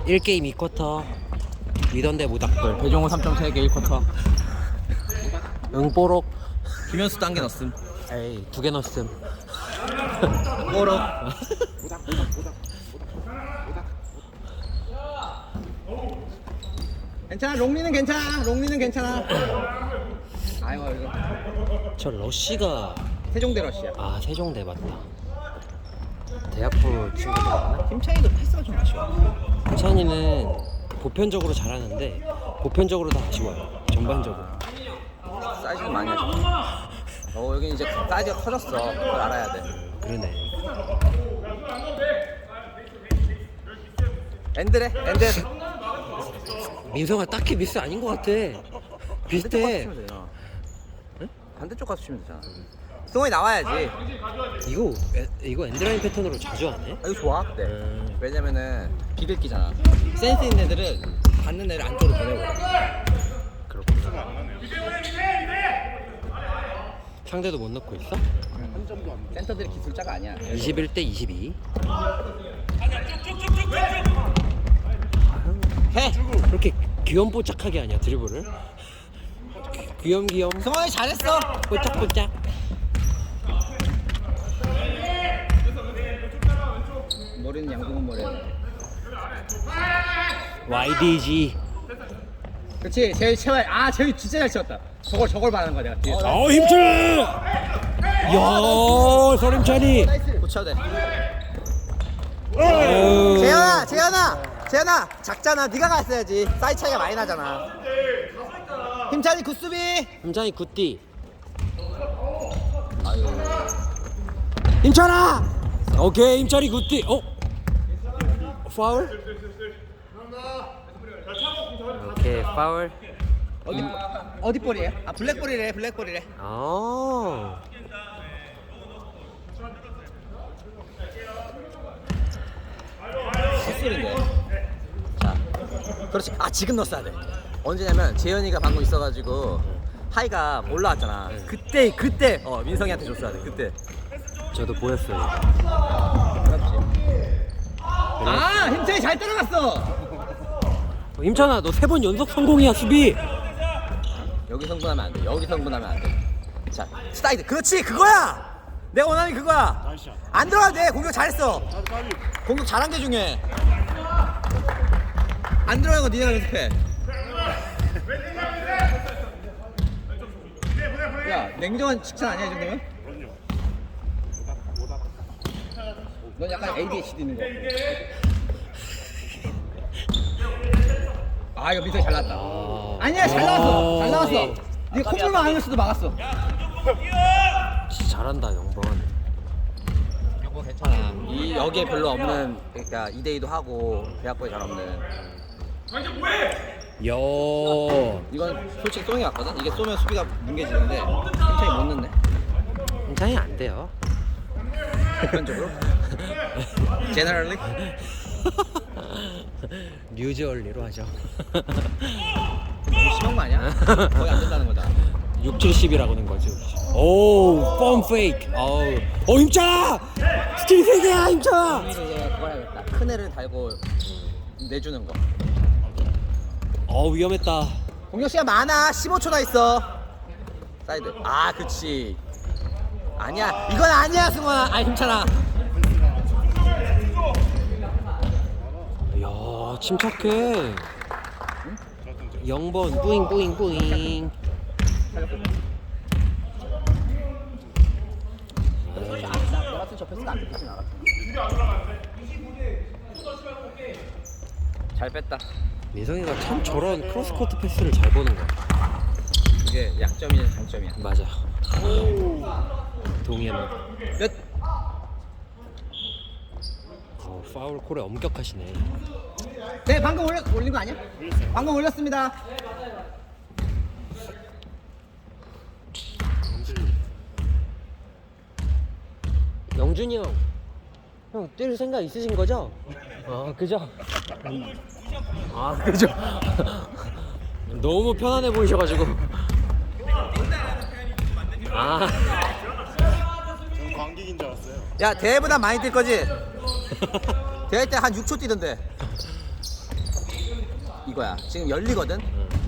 1게임 2쿼터 위던대 모닥불 배종호 3.3개 1쿼터. 응뽀록 김현수 단계 넣었음. 에이 2개 넣었음. 뽀록. 괜찮아. 롱리는 괜찮아. 롱리는 괜찮아. 아이고 이거 저 러쉬가 세종대 러시야. 아 세종대 맞다. 대학부 친구들이구나. 김창희도 패스가 좀 아쉬워. 김찬이는 보편적으로 잘하는데 보편적으로 다 아쉬워요. 전반적으로. 사이즈는 많이 하죠. 여기 이제 사이즈가 커졌어. 그걸 알아야 돼. 그러네. 엔드래. 엔드. 민성아 딱히 미스 아닌 것 같아. 비슷해. 반대쪽 가서 치면 되잖아. 승원이 나와야지. 이거 엔드라인 패턴으로 자주 하네. 아, 이거 좋아. 네. 왜냐면은 비글기잖아. 센스 있는 애들은 받는 애를 안쪽으로 보내버려. 그렇구나. 상대도 못 넣고 있어? 센터들이 기술자가 아니야. 21대 22. 해. 그렇게 귀염뽀짝하게 하냐 드리블을? 귀염귀염 승원이 잘했어. 뽀짝뽀짝. 머리는 양궁은 머리. YDG. 그렇지. 제일 제발. 아, 제일 진짜 잘 치웠다. 저걸 말하는 거야 내가. 뒤에서. 힘줄. 야 서림찬이. 고쳐야 돼. 재현아, 작잖아. 네가 갔어야지. 사이즈 차이가 많이 나잖아. 힘찬이 굿수비. 힘찬이 굿디. 아유. 힘찬아. 오케이 힘찬이 굿디. 파울? 오케이 파울. 어디 볼이에요? 아, 블랙볼이래. 블랙볼이래. 아. 헛소리인데. 자, 그렇지. 아, 지금 넣었어야 돼. 언제냐면 재현이가 방금 있어가지고 하이가 올라왔잖아. 그때 민성이한테 줬어야 돼. 그때. 저도 보였어요. 아, 힘차이 잘 따라갔어. 힘찬아 너 3번 연속 성공이야 수비. 여기 성분하면 안 돼. 여기 성분하면 안 돼. 자, 스타이드. 그렇지, 그거야. 내가 원하는 게 그거야. 안 들어가도 돼. 공격 잘했어. 공격 잘한 게 중요해. 안 들어가는 거 니네가 연습해. 야, 냉정한 칭찬 아니야 이 정도면? 넌 약간 ADHD 있는 거. 아, 이거 민석이 잘 나왔다. 아니야, 잘 나왔어. 잘 나왔어. 네가 콧물만 안 했어도 막았어. 진짜 잘한다 0번. 이거 괜찮아. 여기에 별로 없는, 그러니까 2대2도 하고 대학부에 잘 없는. 야. 이건 솔직히 쏘이 같거든. 이게 쏘면 수비가 뭉개지는데 천천히 못 넣네. 힘찬이 안 돼요. 보편적으로. 제너럴리. 뉴저얼리로 하죠. 너무 심한 거 아니야? 거의 안 된다는 거잖아. 6, 70이라고는 거죠. 오, 펌 페이크. 힘차! 스틸 3개야, 힘차! 이제 그거 해야겠다. 큰 애를 달고 내주는 거. 위험했다. 공격 시간 많아. 15초 나 있어. 사이드. 아, 그치. 아니야. 이건 아니야, 승원아. 아, 힘차나. 이야, 침착해. 0번 뿌잉 뿌잉 뿌잉. 너 같은 저 패스가 안 뺏기진 않았어. 잘 뺐다. 민성이가 참 저런 크로스코트 패스를 잘 보는 거야. 이게 약점이냐 장점이야. 맞아. 동의합니다. 몇? 파울 콜에 엄격하시네. 네, 방금 올린 거 아니야? 방금 올렸습니다. 영준이 형 뛸 생각 있으신 거죠? 그죠? 그죠? 너무 편안해 보이셔가지고. 전 관객인 줄 알았어요. 야, 대회보다 많이 뛸 거지? 대회 때 한 6초 뛰던데. 이거야. 지금 열리거든.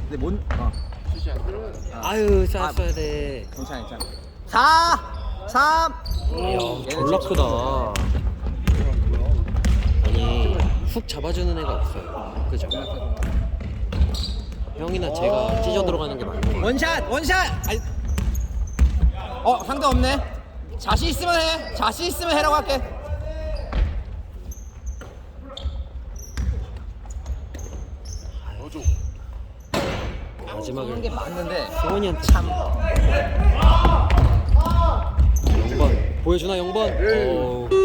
근데 아유 쏴야 돼. 괜찮아. 4, 3. 이야 졸라 크다. 아니 훅 잡아주는 애가 없어요. 그죠? 형이나 제가 찢어 들어가는 게 맞는 거. 원샷. 아니. 상대 없네. 자신 있으면 해. 자신 있으면 해라고 할게. 마지막에 게 맞는데. 승원이 형 참. 0번 보여주나 0번?